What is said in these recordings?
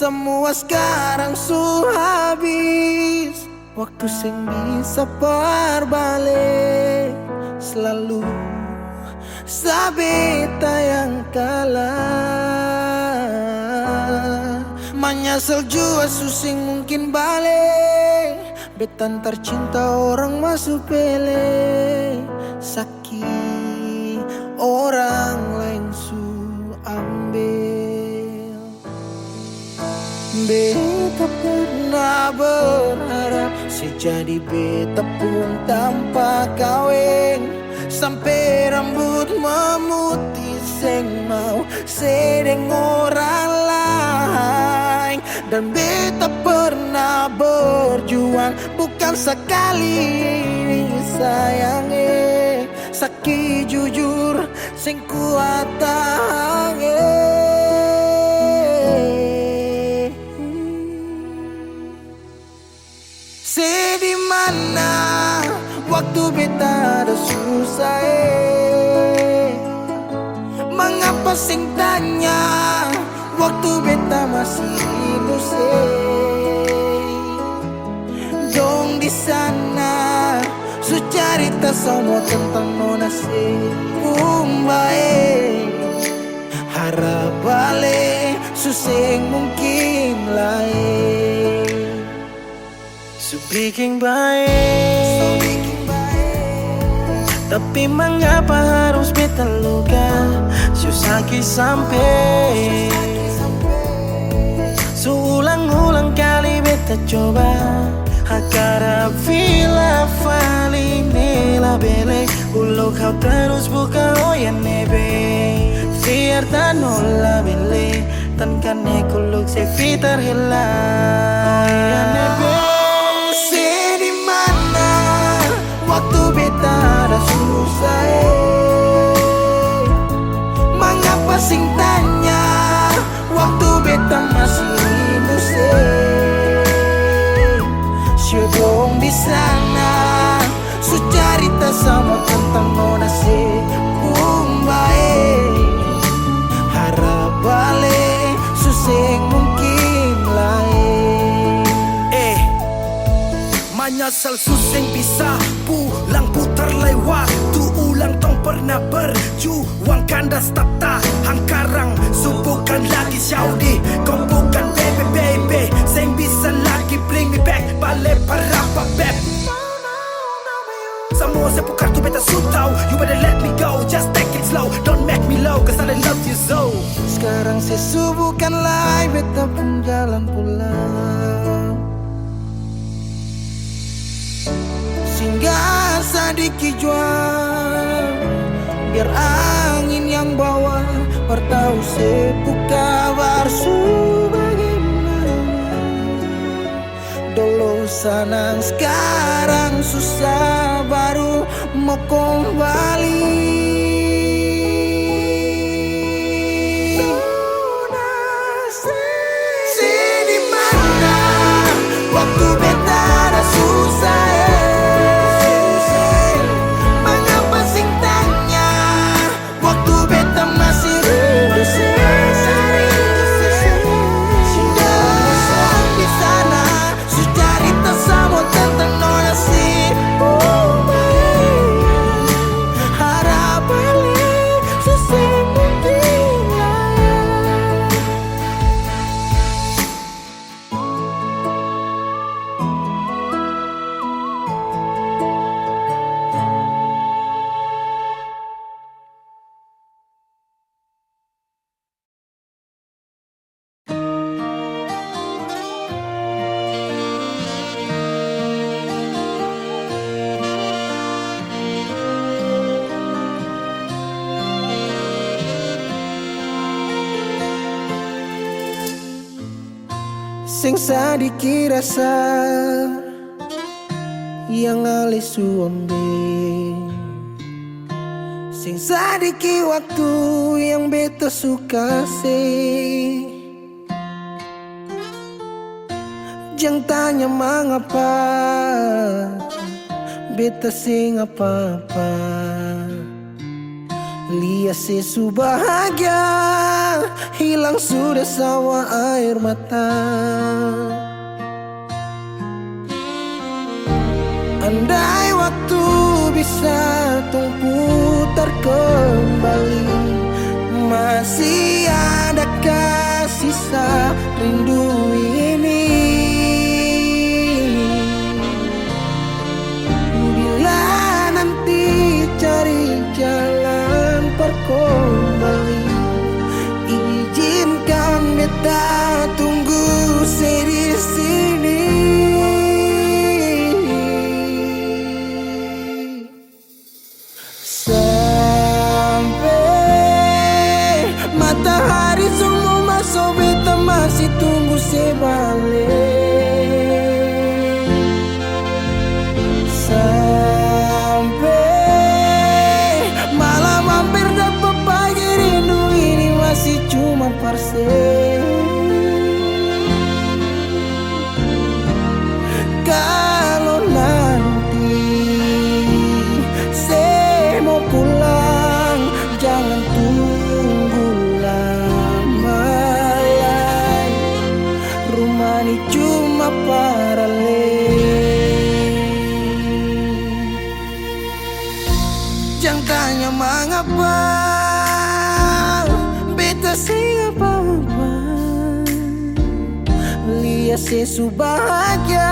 Semua sekarang su habis. Waktu sing bisa berbalik. Selalu sabeta yang kalah. Menyesal jua susing mungkin balik. Betan tercinta orang masuk pele. Sakit orang lain su ambil. Beta pernah berharap sejadi beta pun tanpa kawin. Sampai rambut memutih seng mau sedeng orang lain. Dan beta pernah berjuang bukan sekali sayange. Sakit jujur sing kuat tahange. Di mana waktu beta ada susah Mengapa sing tanya waktu beta masih inusai. Dong di sana su cerita semua tentang nona se umbae. Harap balik suseng mungkin lain. So bikin baik, tapi mengapa harus beta luka? Susaki sampai Seulang-ulang kali beta coba Hakara vila fali nela bele Ulo kau terus buka oya nebe Fiar tan nola bele Tan kane kuluk se fitar hela Oya nebe waktu beta ada susah Mengapa sing tanya waktu beta masih inusai. Syedong di sana su cerita sama tentang nona se umbae. Harap balik suseng mungkin lain. Menyesal suseng bisa pulang putar lewat tu ulang tong pernah berjuang kandas tak tahan karang subukan lagi Saudi kau bukan baby seng bisa lagi bring me back balik parapa beb semua sepu kartu beta su tau you better let me go just take it slow don't make me low cause I love you so. Sekarang sesubukan lagi beta pun jalan pulang. Singgah sedikit jual biar angin yang bawa bertahu sepu kabar su bagaimana. Dulu senang sekarang susah baru mau kembali. Di mana waktu beta ada susah sing sadiki rasa yang alis suambe, sing sadiki waktu yang beta suka sih. Jangan tanya mengapa beta sing apa-apa. Lihat sesu bahagia hilang sudah sama air mata. Andai waktu bisa tung putar kembali, masih adakah sisa rindu ini? Bila nanti cari jalan kembali, izinkan beta tunggu di sini. Sampai matahari semua masuk, beta masih tunggu sebalik. Sampai malam hampir dapat pagi, rindu ini masih cuma parse. Kalau nanti saya mau pulang, jangan tunggu lama ya. Rumah ini cuma paralel. Jangan tanya mengapa beta sing apa-apa. Lihat sesu bahagia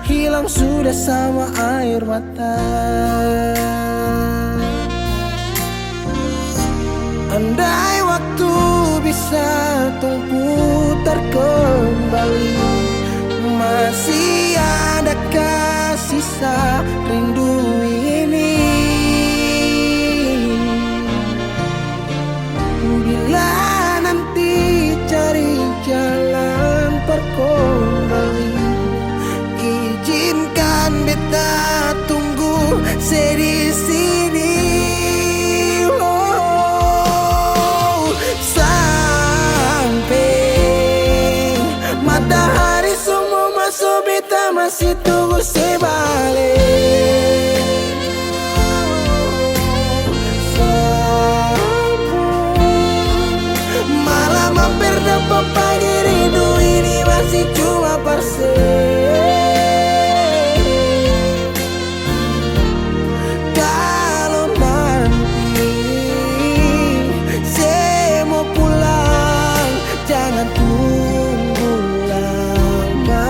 hilang sudah sama air mata. Andai waktu bisa tung putar kembali, masih adakah sisa rindu ini? Bila nanti cari jalan kembali, izinkan beta tunggu di sini. Oh, sampai matahari semua masuk, beta masih tunggu sebalik. Malam hampir dapat pagi, rindu ini masih cuma parse. Kalau nanti saya mau pulang, jangan tunggu lama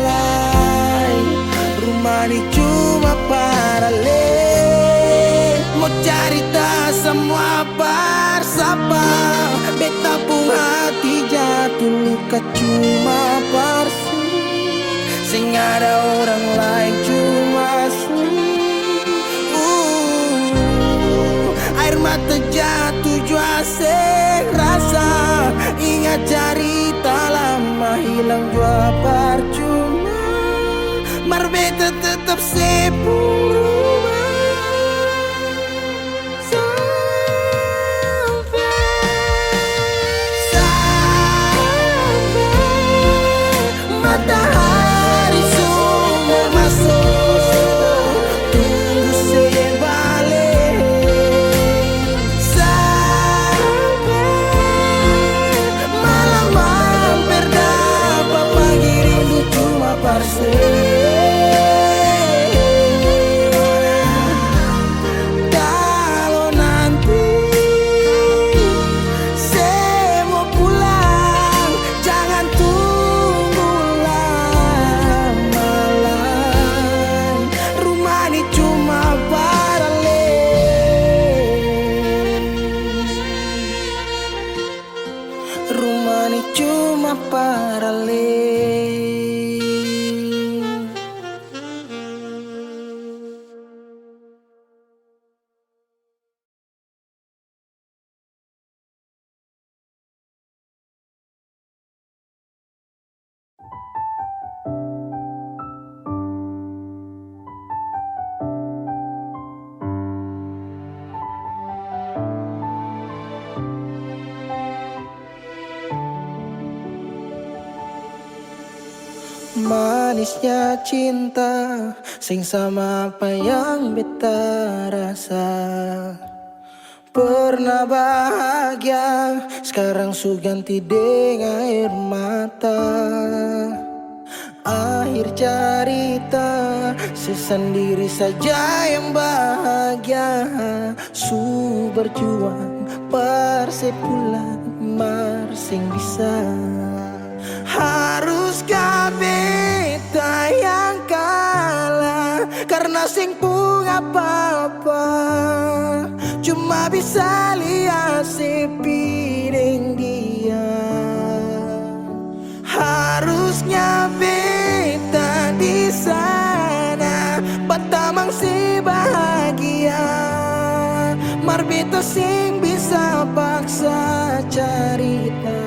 lagi. Rumah ini cuma paralel, mau cerita semua bersama. Beta pun hati jatuh luka cuma parsi, sing ada orang lain cuma air mata jatuh jua sing rasa. Ingat cerita lama hilang jua percuma, mar beta tetap sepuluh. Matahari semua masuk, tunggu sebalik. Sampai malam hampir dapat pagi, rindu cuma parse. Kalau nanti saya mau pulang, jangan tunggu lama lagi. Rumah ini cuma paralel. Rumah ini cuma paralel. Manisnya cinta sing sama apa yang beta rasa. Pernah bahagia, sekarang su ganti dengan air mata. Akhir cerita, sesendiri saja yang bahagia. Su berjuang, persepulang, marsing bisa. Haruskah beta yang kalah, karena sing pun apa-apa. Cuma bisa lihat sepiring dia. Harusnya beta di sana, batamang si bahagia. Mar beta sing bisa paksa cerita.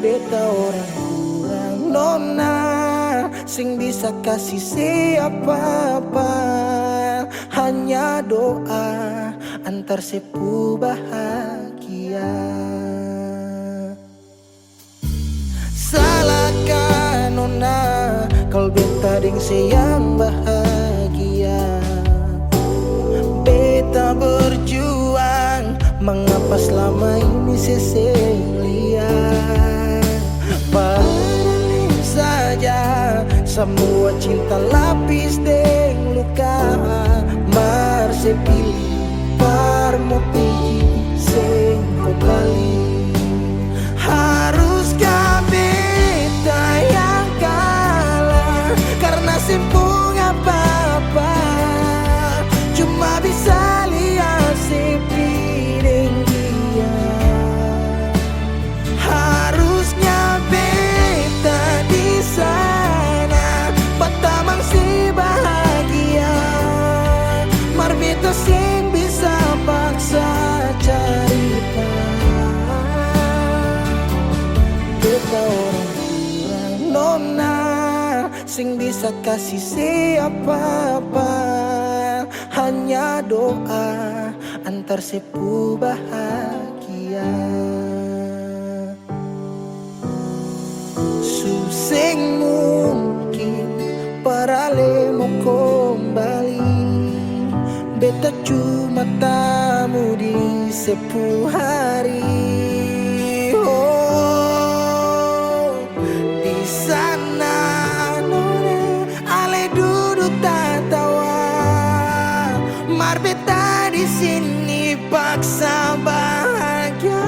Beta orang kurang nona, sing bisa kasih siapa-apa. Hanya doa antar sepu bahagia. Salahkan nona kalau beta ding yang bahagia. Beta berjuang, mengapa selama ini seselia. Padahal saja semua cinta lapis deng luka. Mar sepilih parmo pigi sing kembali. Haruskah beta yang kalah, karena simpung apa-apa. Cuma bisa lihat sepiring dia. Harusnya beta di sana, batamang si bahagia. Mar beta sing bisa paksa cerita. Beta orang kurang nona, sing bisa kasih siapa-apa. Hanya doa antar sepu bahagia. Suseng mungkin parale mau kembali. Beta cuma tamu di sepu hari. Oh, di sana nona ale duduk tatawa. Mar beta di sini paksa bahagia.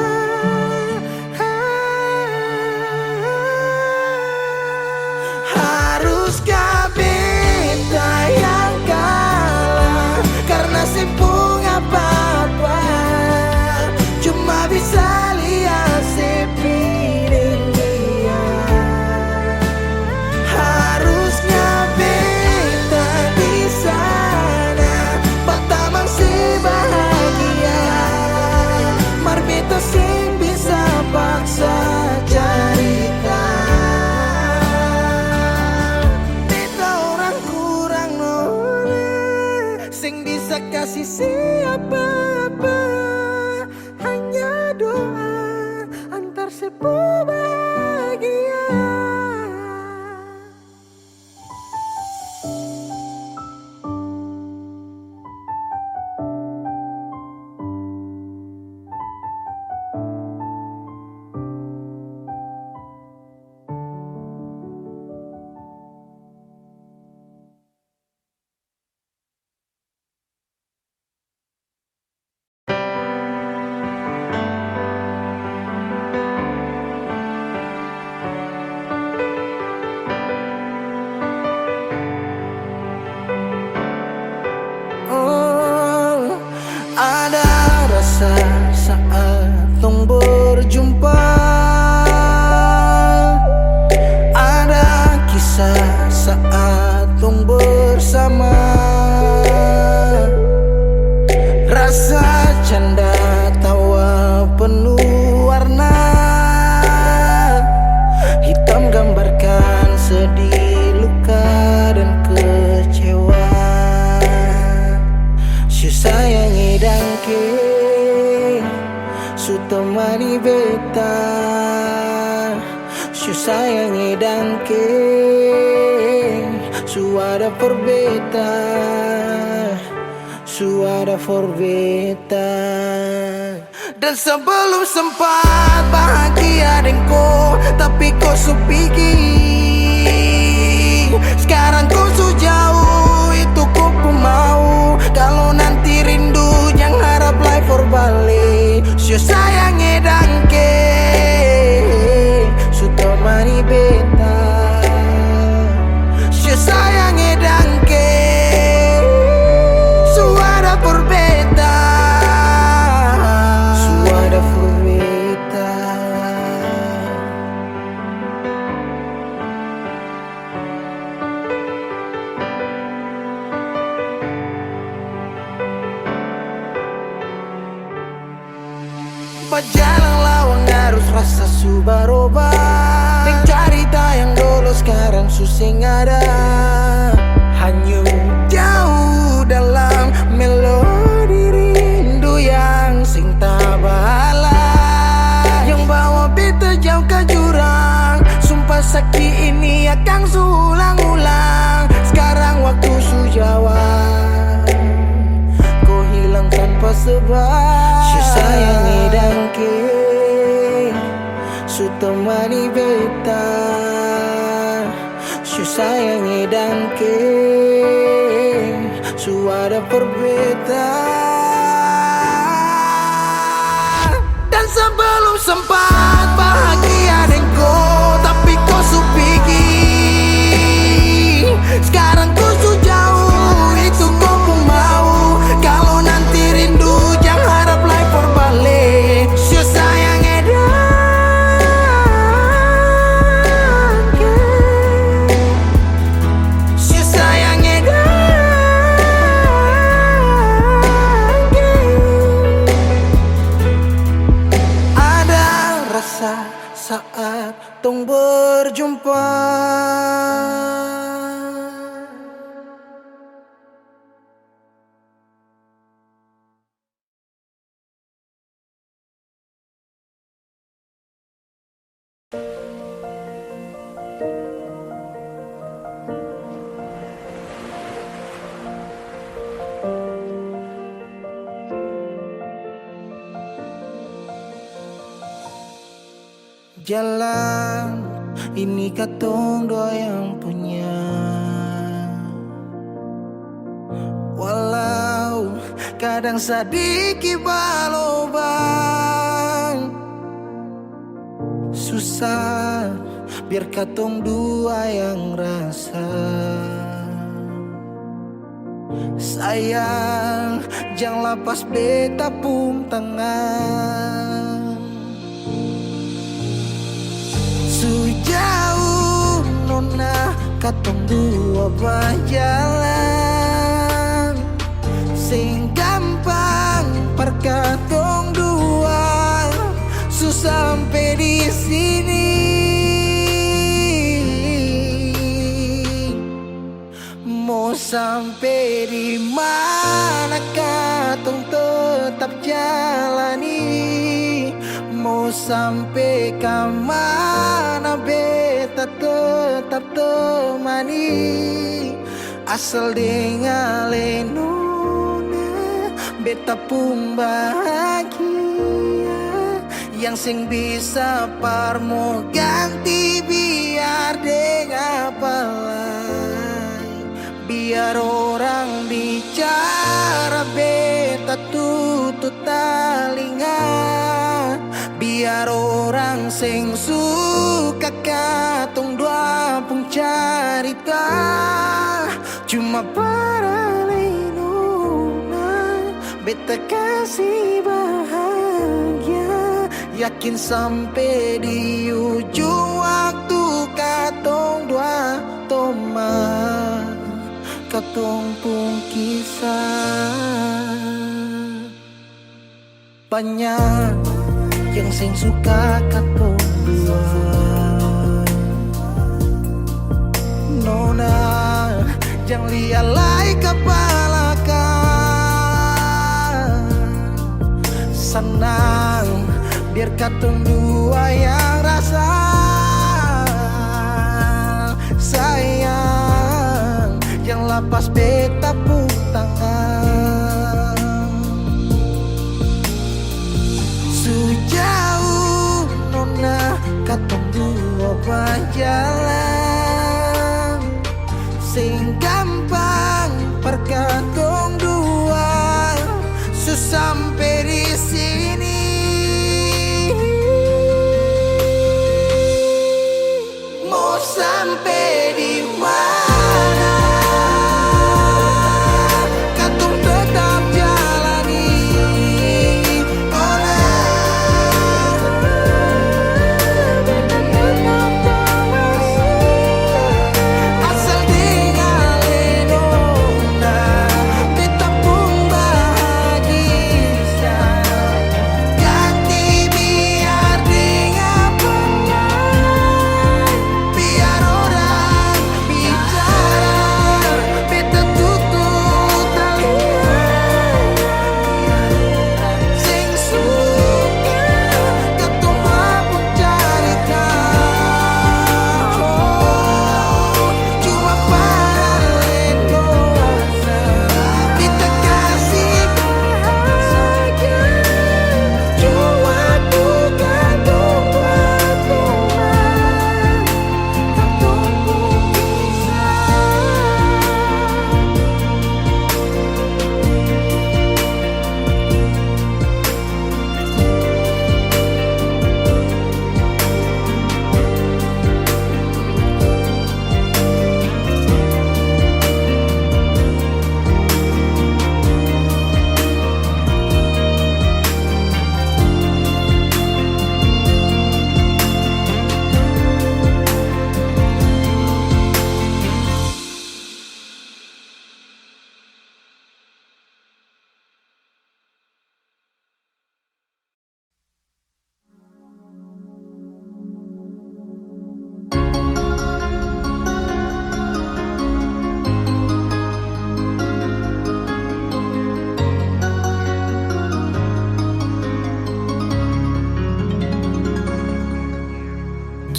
Haruskah beta yang kalah, karena simpung apa-apa. Cuma bisa lihat sepiring dia. Harusnya beta di sana, batamang si bahagia. Mar beta sing bisa paksa cerita. Beta orang kurang nona, sing bisa kasih siapa-apa. Hanya doa antar sepu bahagia. Oh, ada rasa saat tong berjumpa. Ada kisah saat tong bersama. Rasa canda tawa penuh warna. Hitam gambarkan sedih, luka dan kecewa. Su sayangi dangke, su temani beta. Su sayangi dangke, su ada perbeta. suara for beta. Dan sebelum sempat bahagia denko, tapi kau supiki. Sekarang kau su jauh, itu kau pun mau. Kalau nanti rindu jangan harap life for balik. Sio sayang edangke, su temani beta. Sio sayang edangke, suara for beta. Suara for beta. Berjalan lawang harus rasa subaroba. Neng cerita yang dulu sekarang susing ada. Hanya jauh dalam melodi rindu yang sing tabala. Yang bawa beta jauh ke jurang. Sumpah sakit ini akan sulang-ulang. Sekarang waktu su jawab, kau hilang tanpa sebab. Su sayang edangke, su temani beta. Su sayang edangke, su ada perbeta. Dan sebelum sempat bahagia denko, tapi kau su pergi. Sekarang kau su jauh, itu kau pun mau. Kalau nanti rindu jangan harap life for balik. Sio sayang edangke, sio sayang edangke. Ada rasa saat tong berjumpa. Jalan ini katong dua yang punya. Walau kadang sedikit balobang, susah biar katong dua yang rasa. Sayang jangan lepas beta pun tangan. Sejauh nona katong dua berjalan, sing gampang perkatong dua. Susah sampai di sini. Mau sampai di mana katong tetap jalani. Mau sampai ke mana beta tetap temani. Asal dengan nona beta pun bahagia. Yang sing bisa parmo ganti biar dengan palai. Biar orang bicara beta tutup telinga. Biar orang sing suka katong dua pun carita. Cuma para nona beta kasih bahagia. Yakin sampai di ujung waktu katong dua toma. Katong pun kisah banyak yang sing suka katong dua. Nona jangan lialai kepala kan. Senang biar katong dua yang rasa. Sayang yang lepas beta pun tangan.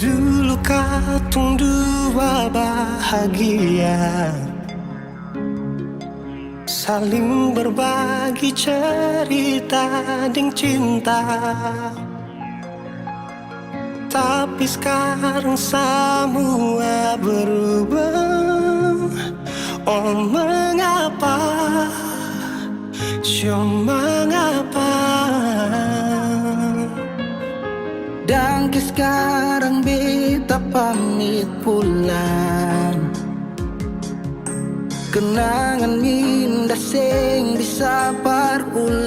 Dulu katong dua bahagia, saling berbagi cerita ding cinta. Tapi sekarang semua berubah. Oh mengapa, mengapa? Dan sekarang beta pamit pulang. Kenangan minda sing bisa berulang.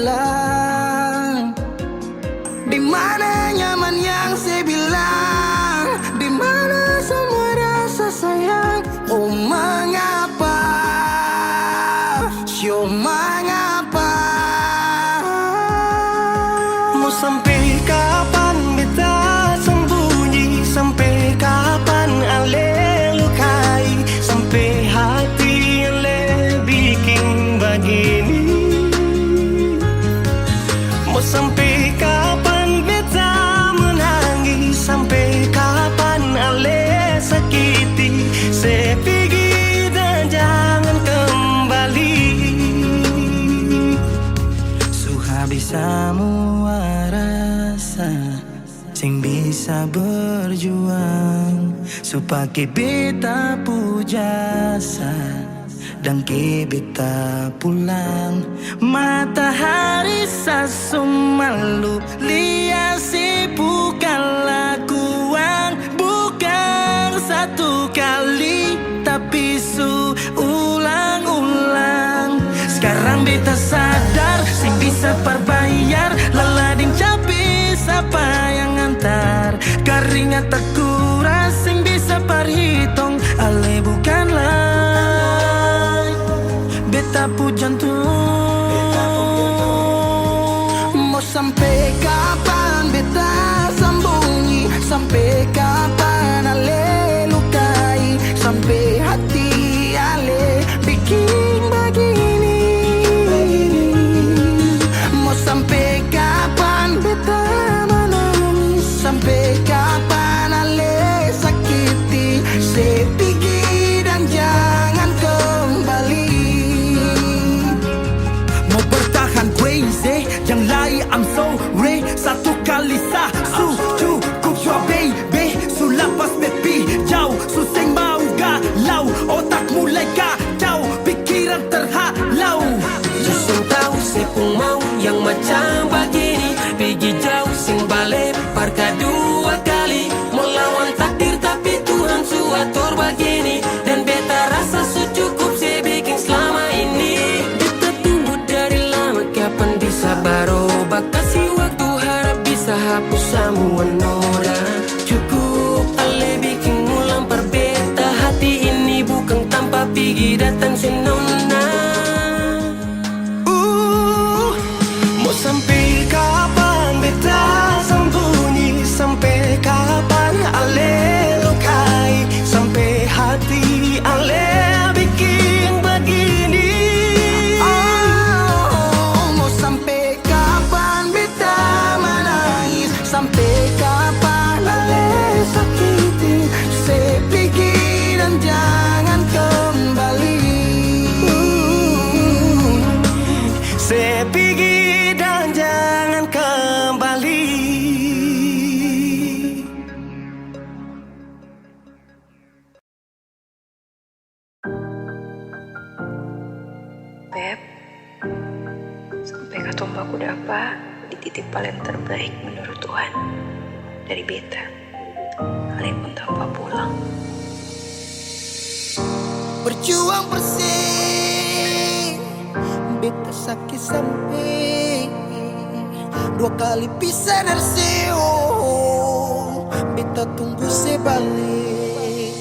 Di mana nyaman yang saya bilang, di mana semua rasa sayang. Oh mengapa, mengapa? Mau sampai kapan beta sembunyi, sampai kapan ale lukai, sampai hati ale bikin begini. Mau sampai kapan beta menangis, sampai kapan ale sakiti. Saya pergi dan jangan kembali. Habis semua rasa sing bisa berjuang, supaya beta pujasa dan ke beta pulang. Matahari sasumalu liasi bukan lakuan, bukan satu kali tapi ulang-ulang. Sekarang beta sadar sing bisa perbayar, lalading capi siapa yang antar. Keringat tak kuras sing bisa perhitung, ale bukanlah beta pu jantung. Mau sampai kapan beta sembunyi, sampai kapan ale lukai, sampai hati ale bikin begini. Sampai kapan beta menangis, sampai kapan ale sakiti. Saya pergi dan jangan kembali. Mau bertahan crazy, yang lain I'm sorry. Satu kali sah cukup jua baby. Sulapas bepi jauh, suseng mau galau. Otak mulai kacau, pikiran terhalau. Suseng tahu saya pun mau yang macam begini. Pergi jauh sing balik parka dua kali. Melawan takdir tapi Tuhan suatur begini. Dan beta rasa cukup saya bikin selama ini. Beta tunggu dari lama kapan bisa berubah. Kasih waktu harap bisa hapus semua noda. Cukup ale bikin ulang perbeta. Hati ini bukan tanpa pergi datang senona. Sampai kapan beta sembunyi, sampai kapan ale lukai, sampai hati ale bikin begini. Oh, mau sampai kapan beta menangis, sampai kapan ale sakiti. Saya pergi dan jangan kembali. Saya pergi dan jangan kembali. Beb, sampai katomba kudapa dititip paling terbaik menurut Tuhan dari beta. Kalian pun tanpa pulang. Berjuang bersih, beta sakit sampai dua kali pisah dari beta tunggu sebalik.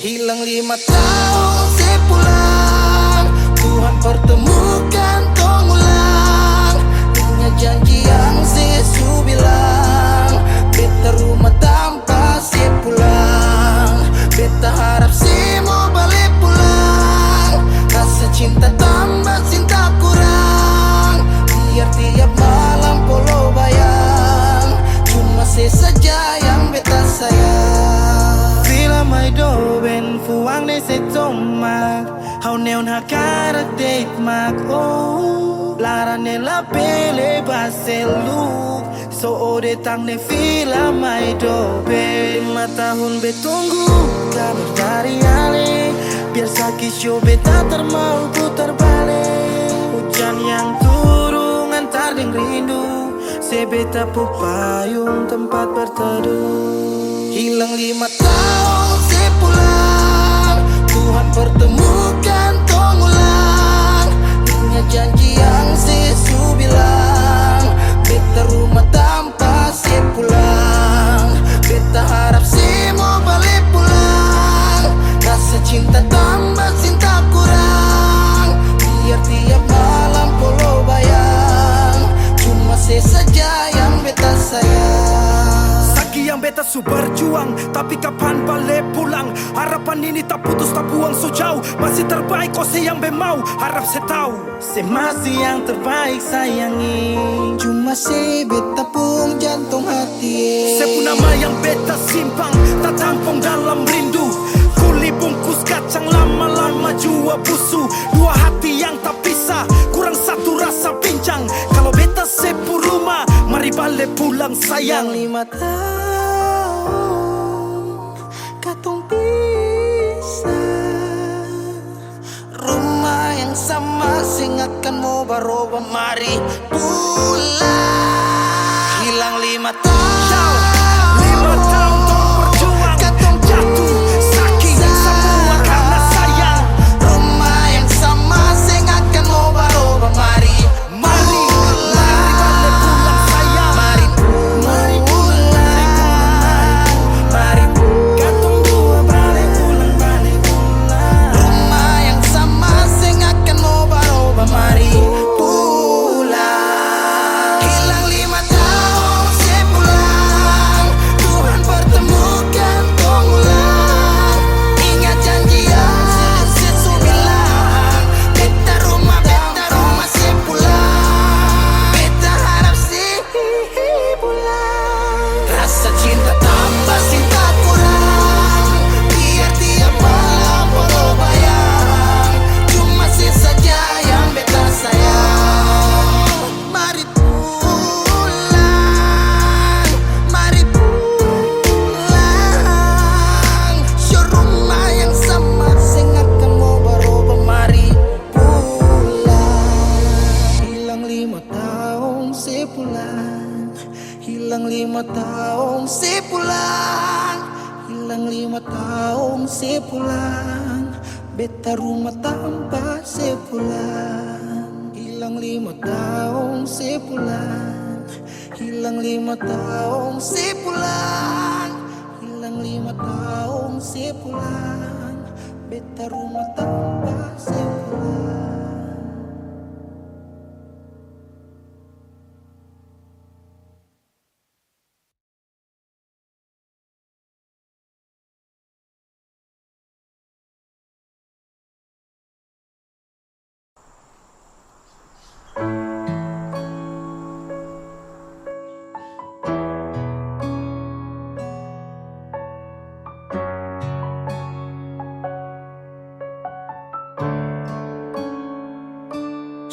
Hilang 5 tahun saya pulang, Tuhan pertemukan tong ulang. Dengan janji yang Yesus bilang, beta rumah tanpa saya pulang. Beta harap saya mau balik pulang. Rasa cinta tambah cinta kurang, biar tiap malam polo bayang. Cuma saya saja yang beta sayang. fuang ne se tomak hau neon hakarak date mak oh lara ne la pele baselu so ode tang ne fila mai dobe 5 tahun betunggu kabar dari ale biar sakit show beta termau putar balik hujan yang turun antar deng rindu sebeta pupayung tempat berteduh hilang 5 tahun sepulang Tuhan pertemukan tong ulang ingat janji yang sesu bilang beta rumah tanpa sepulang beta harap semua balik pulang rasa cinta tambah cinta kurang biar tiap malam polo bayang cuma saja yang beta sayang Saki yang beta su berjuang tapi kapan balik pulang harapan ini tak putus tak buang so jauh masih terbaik kau se yang bemau harap se tahu se masih yang terbaik sayangi cuma se beta pun jantung hati se pun nama yang beta simpang tak tampung dalam rindu kuli bungkus kacang lama-lama jua busu dua hati yang tak pisah kurang satu rasa pincang kalau beta sepu rumah mari balik pulang sayang 5 tahun katong pisah rumah yang sama sing akan mau baroba mari pulang hilang 5 tahun 5 tahun tong berjuang katong jatuh sakit semua karena sayang rumah yang sama sing akan mau baroba mari mari balik pulang sayang mari pulang mari katong dua balik pulang rumah yang sama sing akan mau baroba mari pulang hilang 5 tahun sepulang Tuhan pertemukan tong ulang ingat janji yang sesu bilang beta rumah sepulang beta harap sih pulang rasa cinta tambah cinta kurang biar tiap malam polo bayang cuma saja yang beta sayang mari pulang show rumah yang sama sing akan mau baroba mari pulang hilang 5 tahun sepulang hilang 5 tahun sepulang hilang 5 tahun sepulang beta rumah tanpa sepulang hilang 5 tahun sepulang hilang 5 tahun sepulang hilang 5 tahun sepulang beta rumah tanpa sepulang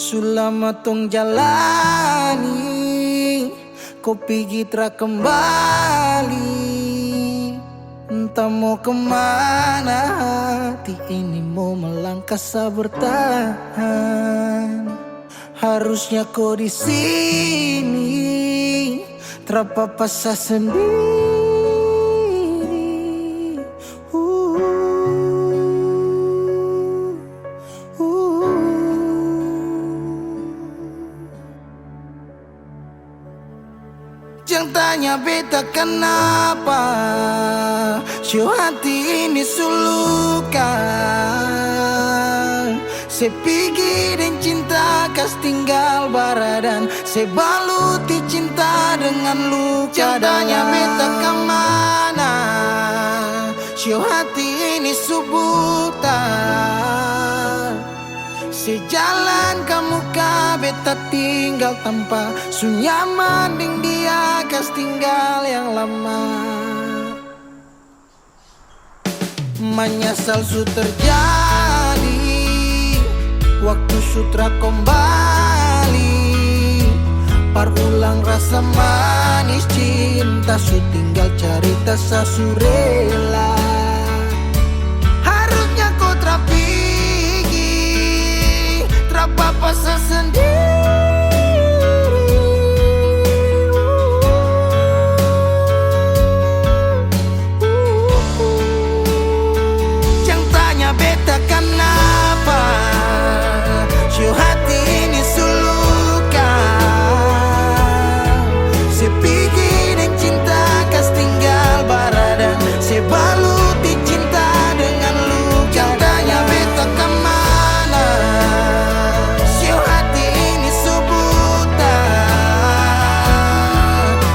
Selama tong jalani kau pergi tra kembali entah mau kemana hati ini mau melangkah bertahan harusnya kau di sini terpapasa sendiri Jangan tanya beta kenapa Syuh hati ini sulukan Sepigi dan cinta kas tinggal baradan Sebaluti cinta dengan luka Jadanya beta kemana Syuh hati ini subutan Sejalan kamu beta tinggal tanpa sunyaman ding dia kas tinggal yang lama Menyesal su terjadi waktu sutra kembali. Parulang rasa manis cinta su tinggal cerita sasurela. Harusnya kau terpikir terapa sendiri. Jangan tanya beta kenapa si hati ini suluka. Sepikirin cinta kas tinggal barada, sebaluti cinta dengan luka. Jangan tanya beta kemana, si hati ini subuta.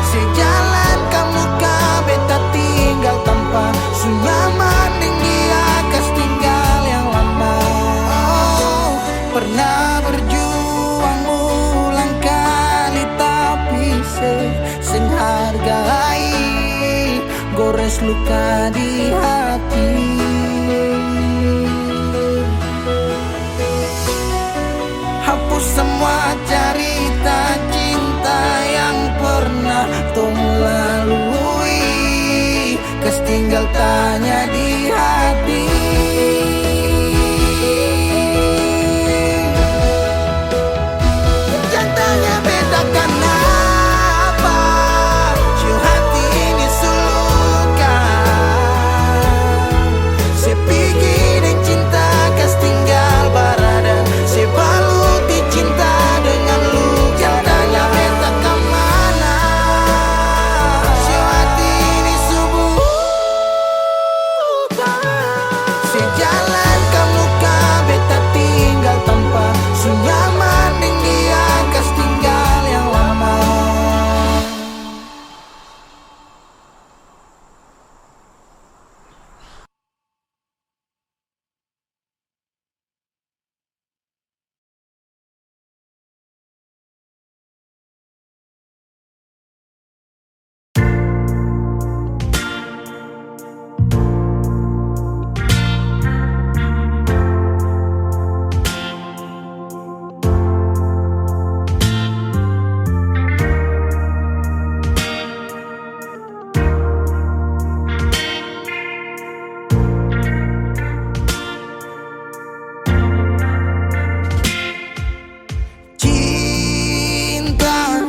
Sejalan kamu ka beta tinggal tanpa su nyaman deng dia kas tinggal yang lama. Oh, pernah berjuang ulang kali tapi sing hargai gores luka di hati. Hapus semua cerita cinta yang pernah tung lalui, kes tinggal tanya di hati. Jangan tanya beta kenapa si hati ini suluka. Sepikirin cinta kas tinggal barada, sebaluti cinta dengan luka. Jangan tanya beta kemana, si hati ini subuta. Sejalan kamu ka beta tinggal tanpa su nyaman deng dia kas tinggal yang lama. Cinta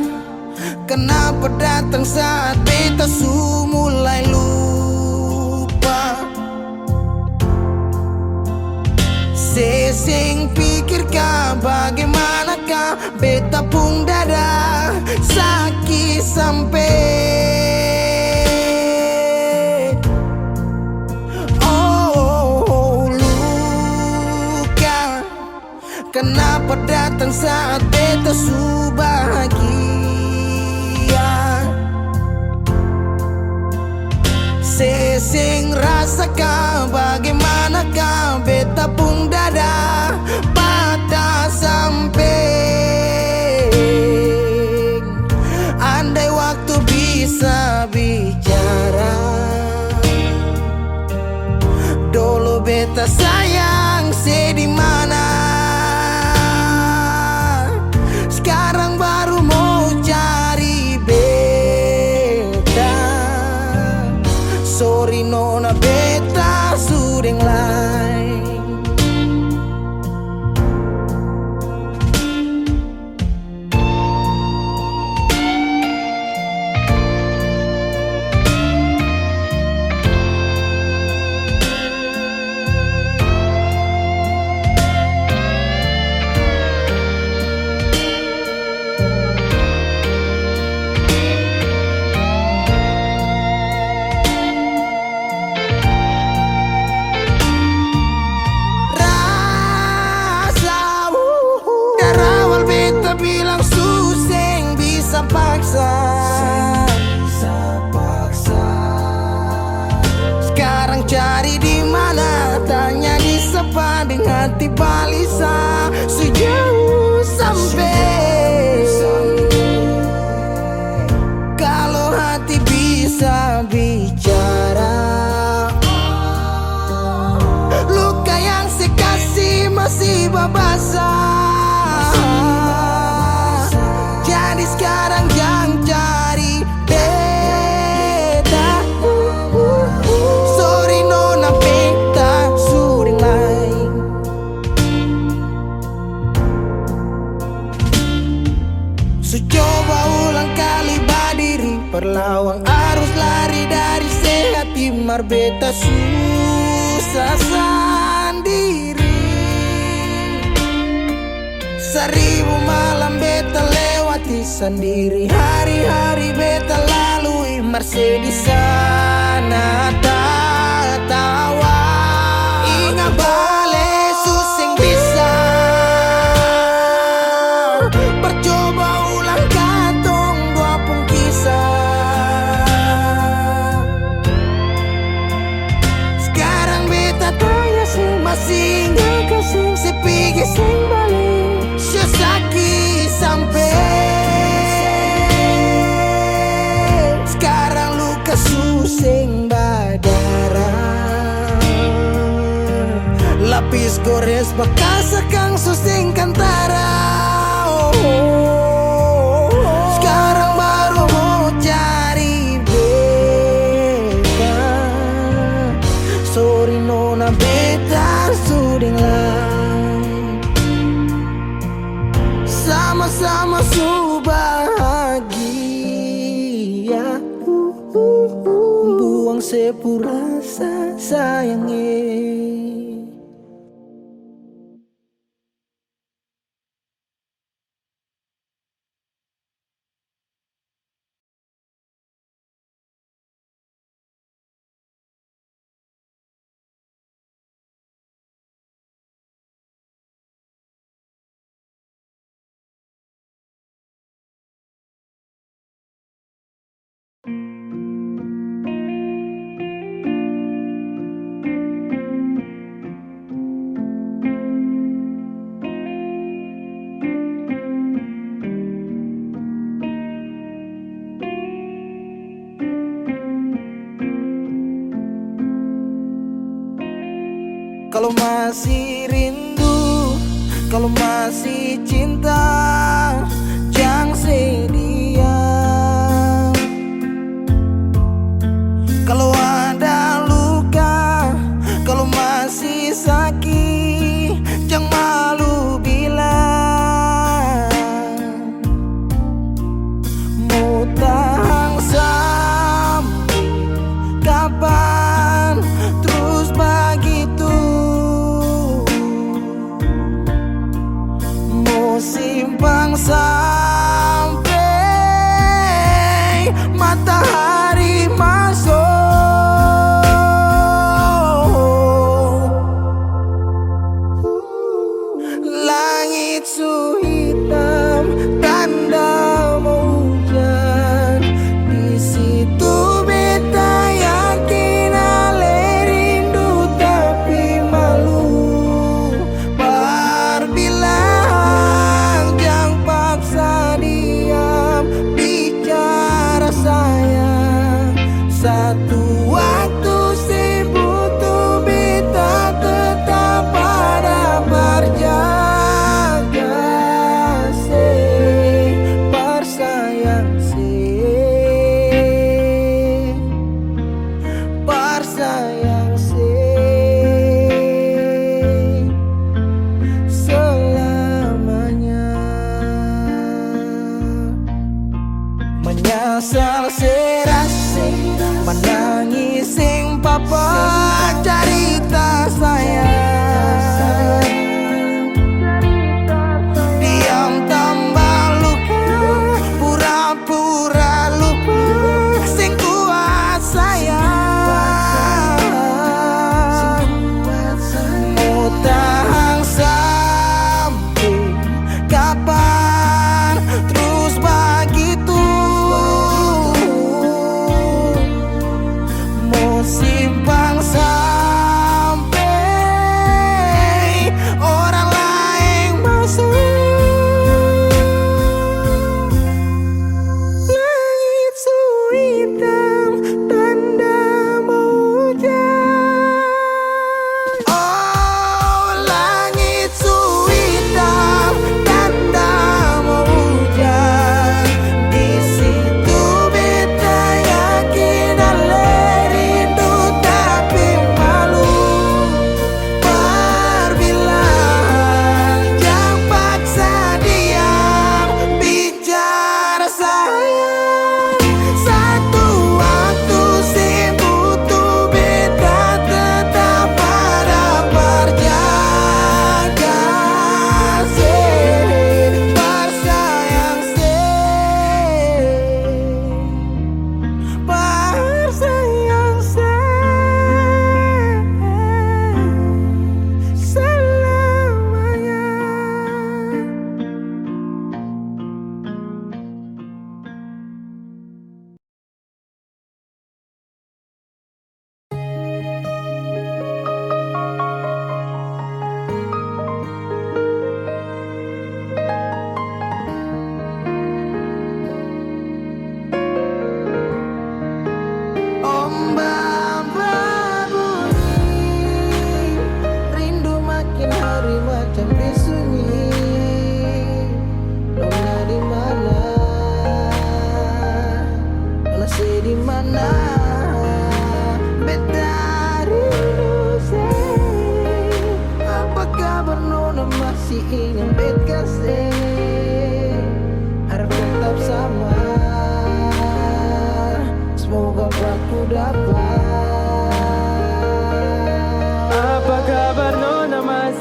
kenapa datang saat beta su mulai lupa. Sesing pikirkah bagaimanakah beta pung dada sakit sampai. Oh, luka kenapa datang saat beta su bahagia. Sesing rasakan bagaimanakah beta pung dada patah sampai. Andai waktu bisa bicara, dulu beta sayang di mana. Sekarang baru mau cari beta. Sorry nona beta sudeng lain. hati balisa sejauh sampai. Kalau hati bisa bicara, babasa. Jadi sekarang jangan cari beta. Sorry nona beta sudah lain. So coba ulang kali berdiri, perlawan arus lari dari sehat timar beta susah sendiri. Seribu malam beta lewati sendiri, hari-hari beta lalui Mercedes di sana tertawa. Ingat bale susing bisa, percoba ulang katong dua pun kisah. Sekarang beta tanya sing masing kasih sepigi sing balik sesaki sampai. Sekarang luka susing berdarah, lapis gores bekas kang susing kantara. Sekarang baru mau cari beta. Sorry nona beta sudah lain. Sama-sama su bahagia, buang sepurasa sayangnya. Kalau masih rindu, kalau masih cinta, jangan sedia. Kalau ada luka, kalau masih sakit, jangan malu bilang. Mau tahan sampai kapan terus begitu? Mau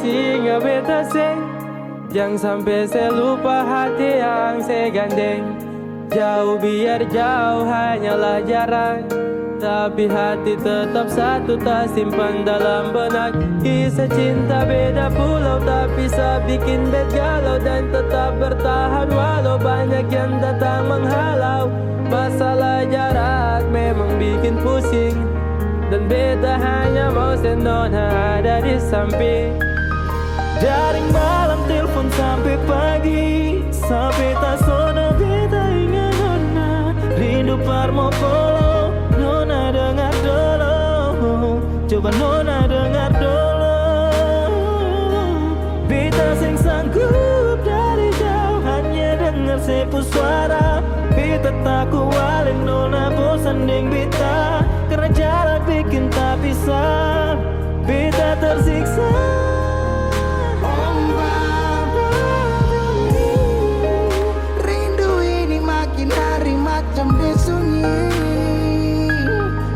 masih ingat beta seng. Jangan sampai saya lupa hati yang saya gandeng. Jauh biar jauh hanyalah jarak, tapi hati tetap satu tak simpan dalam benak. Kisah cinta beda pulau tapi bisa bikin bet galau dan tetap bertahan walau banyak yang datang menghalau. Masalah jarak memang bikin pusing, dan beta hanya mau senona ada di samping. Dari malam telepon sampai pagi, sampai tak sono beta ingat nona. Rindu parmo polo, nona dengar dulu. Coba nona dengar dulu. Beta sing sanggup dari jauh hanya dengar sepu suara. Beta tak kualin nona bosan deng beta, karena jarak bikin tak bisa. Beta tersiksa. Macam disunyi,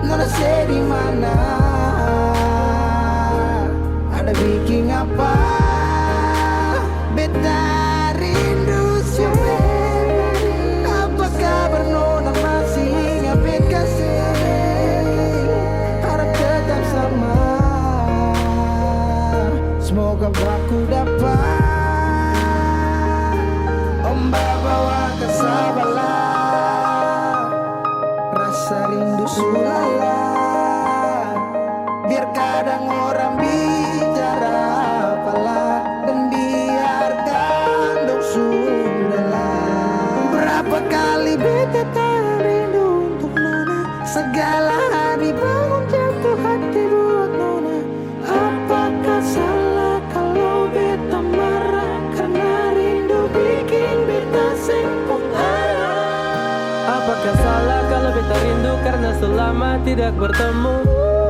nona di mana? Ada bikin apa? Beta rindu siapa? Apa kabar nona masih ingat bet kasih? Harap tetap sama. Semoga aku dapat ombak bawa kesabaran. Rasa rindu sulala, biar kadang orang bicara apalah, dan biarkan dong sudahlah. Berapa kali beta tak rindu untuk nona, segala hari bangun jatuh hati buat nona. Apakah salah kalau beta marah, karena rindu bikin beta sempung arah? Apakah salah kalau beta rindu karena selama tidak bertemu?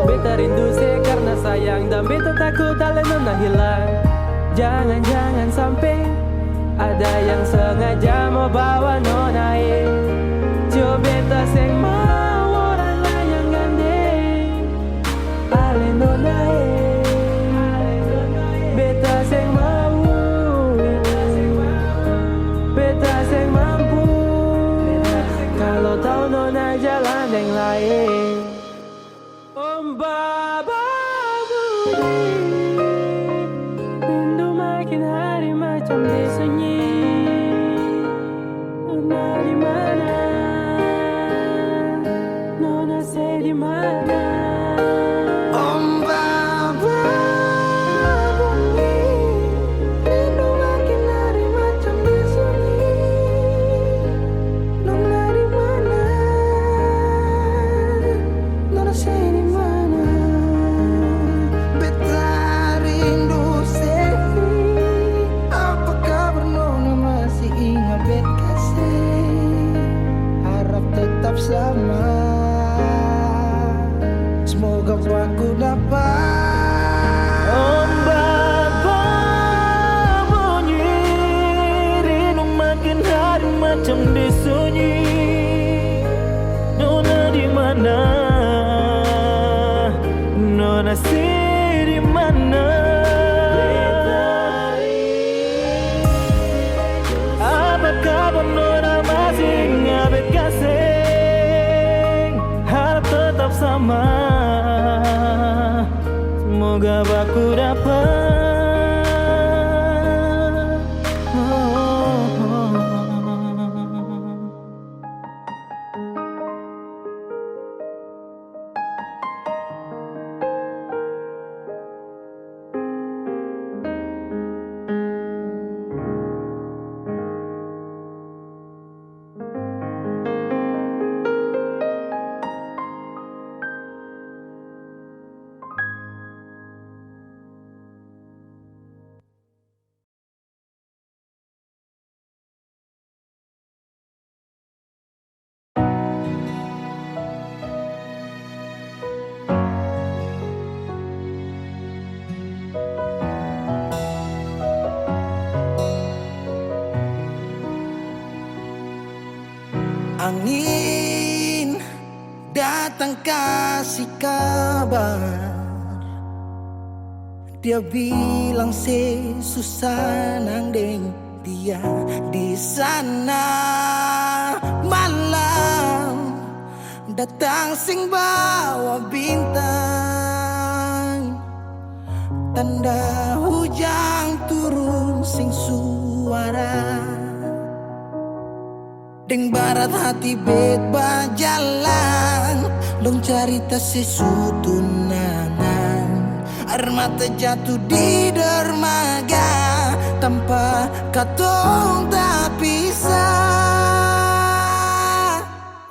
Beta rindu saya karena sayang dan beta takut ale nona hilang. Jangan-jangan sampai ada yang sengaja mau bawa nona coba beta seng mau orang lain yang gandeng ale nona beta seng mau, beta seng mampu kalau tahu nona jalan yang lain. Baba bunyi, rindu makin hari macam disunyi. Nona di mana? Nona say di mana? Ombak bunyi, rindu makin hari macam disunyi. Nona di mana? Nona say di mana? Beta rindu sedih. Apa kabar nona masih ingat bet kasih? Harap tetap sama. Semoga aku dapat Ombak bunyi, rindu makin hari macam disunyi. Nona di mana? Nona sih di mana? Apa kabar nona masih ingat bet kasih? Harap tetap sama. Semoga aku dapat. Angin datang kasih kabar Dia bilang susah nang deng dia di sana. Malam datang sing bawa bintang, tanda hujan turun sing suara. Deng barat hati bet bajalan, dong cerita sesutunangan. Air mata jatuh di dermaga, tanpa katong tak pisah.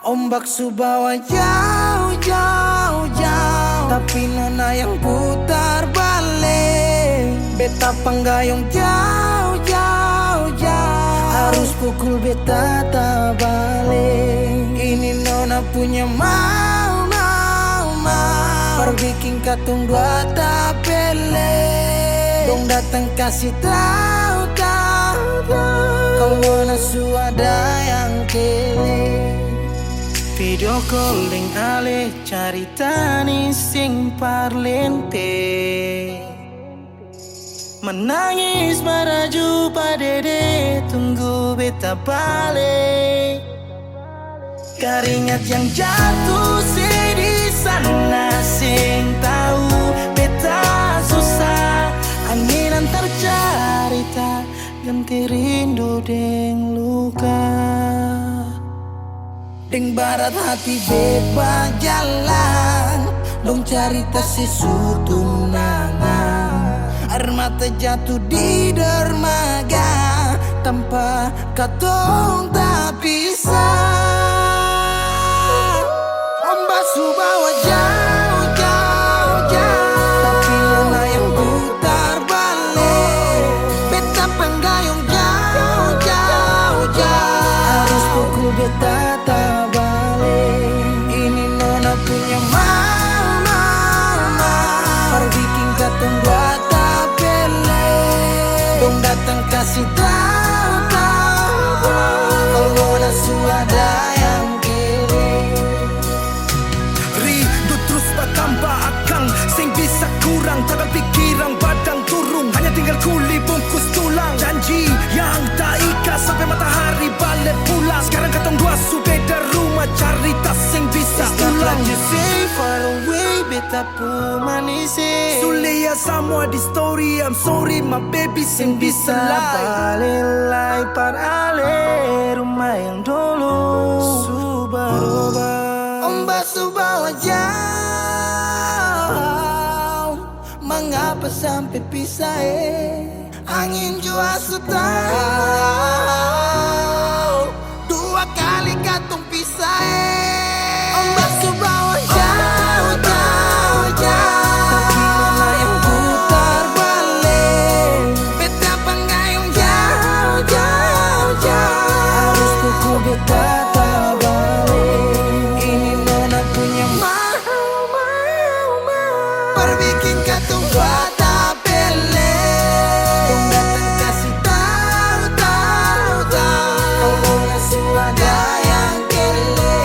Ombak subawa jauh, jauh, jauh, tapi nona yang putar balik. Beta panggayung jauh, jauh, jauh, harus pukul beta tak balik. Ini nona punya mau, mau, mau, perbikin katong dua tak pele. Dong datang kasih tahu, tahu, tahu, kalau nona suada yang kele. Video calling ale carita ni sing parlente, menangis meraju padede tunggu beta balik. Keringat yang jatuh di sana sing tahu beta susah. Angin antar carita ganti rindu deng luka. Deng barat hati bebas jalan, dong cerita sesutunangan. Air mata jatuh di dermaga, tanpa katong tak pisah. Ombak subawa jauh, jauh, jauh, tapi nona yang putar balik. Beta penggayung jauh, jauh, jauh, harus pukul beta tak balik. Ini nona punya mau, mau, mau, perbikin katong dua tak pele. Dong datang kasih tahu, tahu, kalau nona suada yang kele. Rindu terus bertambah akang, sing bisa kurang, takkan pikiran badang turung. Hanya tinggal kuli bungkus tulang, janji yang tak ikhlas sampai matahari balik pulang. Sekarang katong dua su beda rumah, cari tas sing bisa ulang. You say far away beta pu manise. Sulia semua di story, I'm sorry my baby sing bisa Balelai par ale rumah yang dulu Subaroba. Ombak subawa jauh, mengapa sampai pisah angin jua tahu, dua kali katong pisah Ombak subawa jauh, jauh, jauh, tapi nona yang putar balik. Beta penggayung jauh, jauh, jauh, harus pukul beta tak balik. Ini nona punya mau, mau, mau, perbikin katong dua tak pele. Dong datang kasih tahu, tahu, tahu, kalau nona suada yang kele.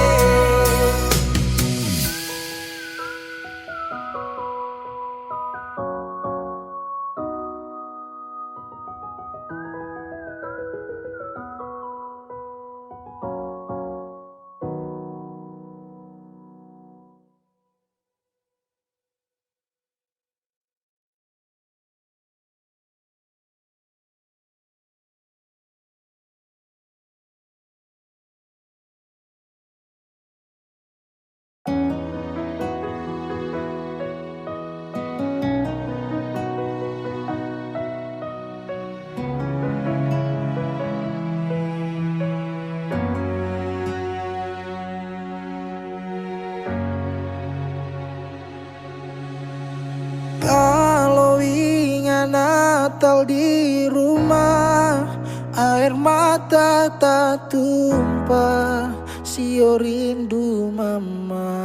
Kalau ingat Natal di rumah, air mata tak tumpah, sio rindu mama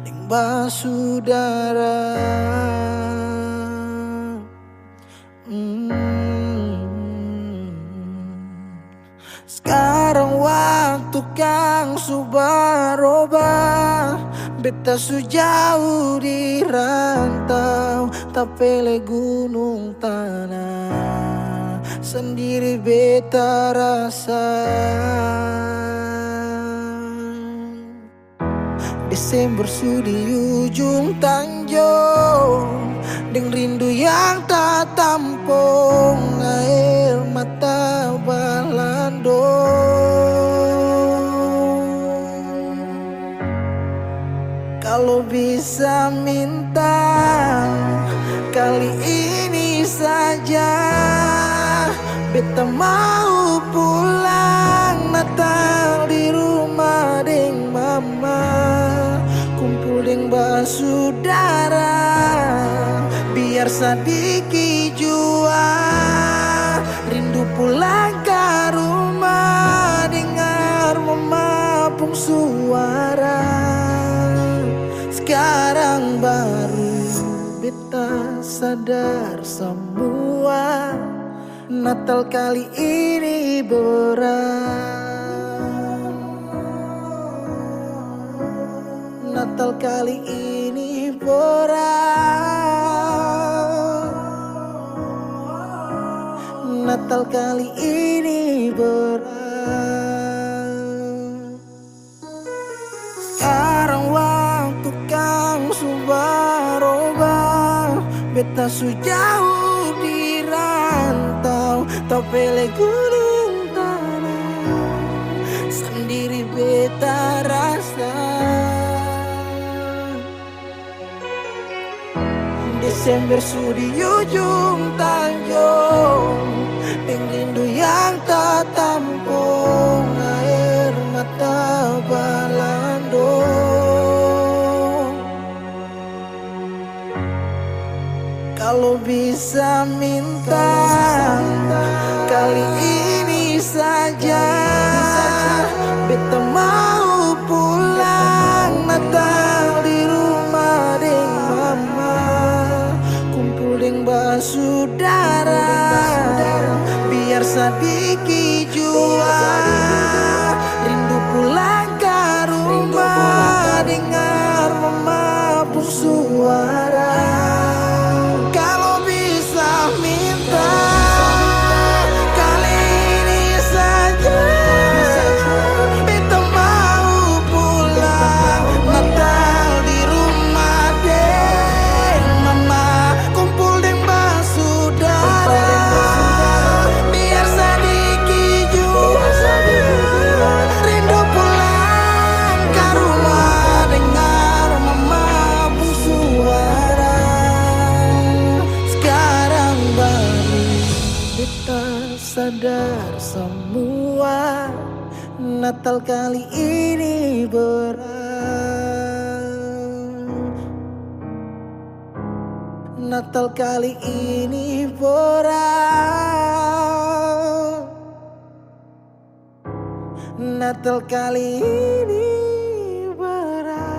ning basudara. Sekarang waktu kang subaroba, beta sujauh di rantau, tapele gunung tanah, sendiri beta rasa. Desember su di ujung tanjung, deng rindu yang tak tampung, air mata balandong. Kalau bisa minta kali ini saja, beta mau pulang Natal di rumah deng mama, kumpul deng basudara, biar sadiki jua rindu pulang ke rumah, dengar mama pung suara. Sekarang baru beta sadar semua, Natal kali ini berat. Natal kali ini berat. Natal kali ini berat. Sekarang waktu kang subaroba, beta su jauh di rantau, tapele gunung tanah, sendiri beta rasa. Desember su di ujung tanjung, deng rindu yang tak tampung, air mata balandong. Kalau bisa minta kali ini saja, beta mau pulang Natal di rumah deng mama, kumpul deng basudara, biar sadiki jua rindu pulang ke rumah, dengar mama pung suara. Kalau bisa minta kali ini saja, beta mau pulang Natal di rumah deng mama, kumpul deng basudara, biar sadiki jua rindu pulang ke rumah, dengar mama pung suara. Sekarang baru beta sadar semua, Natal kali ini berat. Natal kali ini berat. Natal kali ini berat.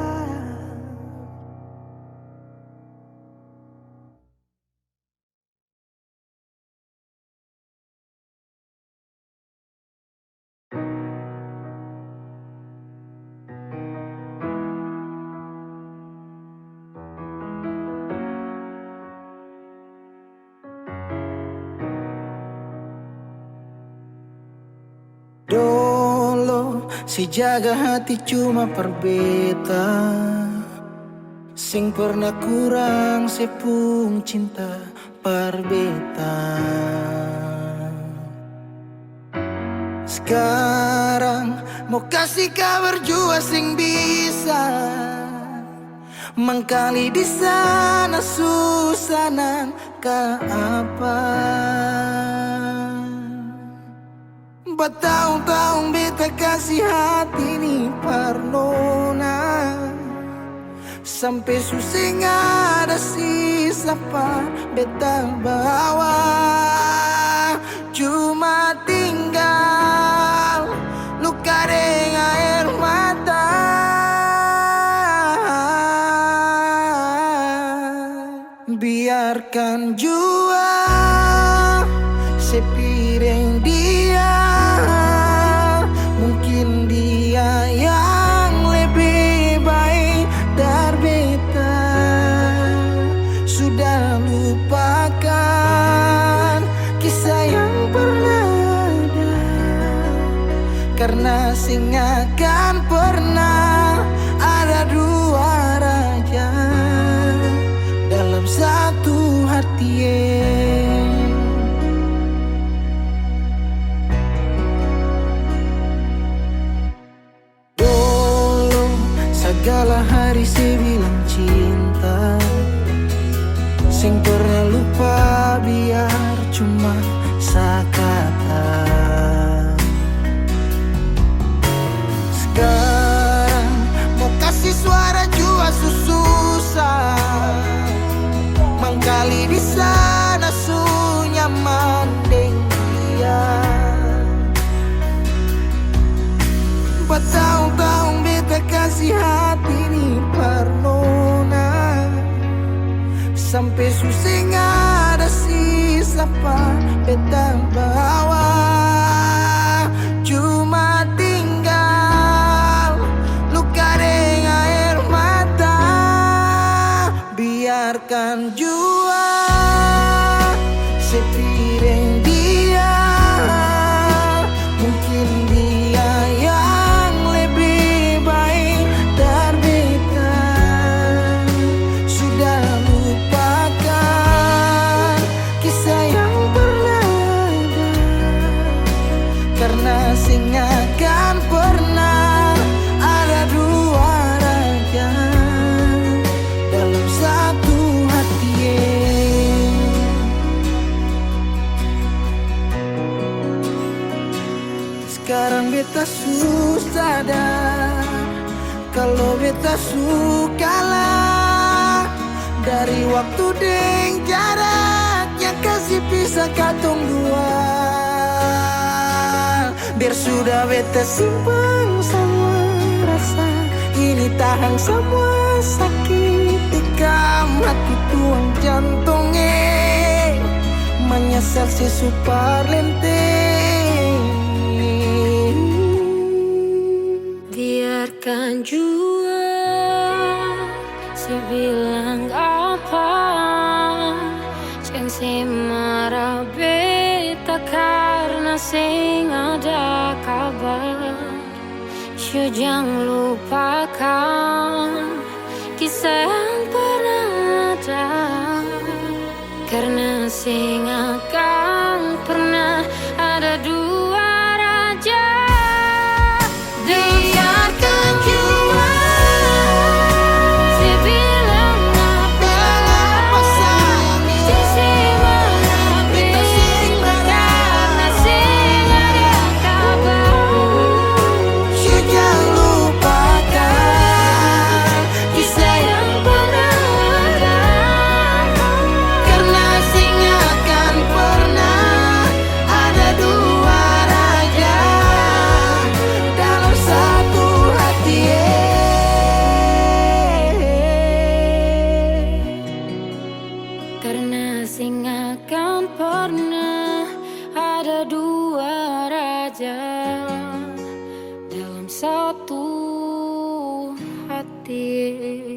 Dolo si jaga hati cuma perbeta, sing pernah kurang sepung cinta perbeta. Sekarang mau kasih kabar jua sing bisa, mangkali di sana susah nang ka apa. Bertahun-tahun beta kasih hati ni parnona, sampai susah ada sisa pa beta bawa, cuma tinggal luka dengan air mata. Biarkan jua sepiring dia, mungkin dia yang lebih baik dari beta. sudah lupakan kisah yang pernah ada, karena sing akan pernah ada dua raja dalam satu hati. Dulu segala hari saya bilang cinta, sing pernah lupa biar cuma sekata. Sekarang mau kasih suara jua susah, mangkali di sana su nyaman deng dia. Bertahun-tahun beta kasih hati di Parnona, sampai susing ada sisa pa beta bawa. Cuma tinggal luka dengan air mata. Biarkan jua sepiring dia, mungkin dia yang lebih baik dari beta. Sudah lupakan kisah yang pernah ada, karena sing akan pernah ada dua raja dalam satu hati. Sekarang beta susah sadar kalau beta sukalah dari waktu deng jarak yang kasih pisah katong dua. Biar sudah beta simpan semua rasa, ini tahan semua sakit, tikam hati tuang jantungnya, menyesal si super lenteng. Biarkan jua si bilang apa, jangan si marah beta karena sing ada kabar. Jangan lupakan kisah yang pernah ada, karena sing akan pernah ada dua raja. Biarkan jua si bilang apa sayangnya, si marah beta karena sing ada kabar. Jangan lupakan kisah yang pernah ada, karena sing akan pernah ada dua raja dalam satu hati. Karena sing akan pernah ada dua raja dalam satu hati.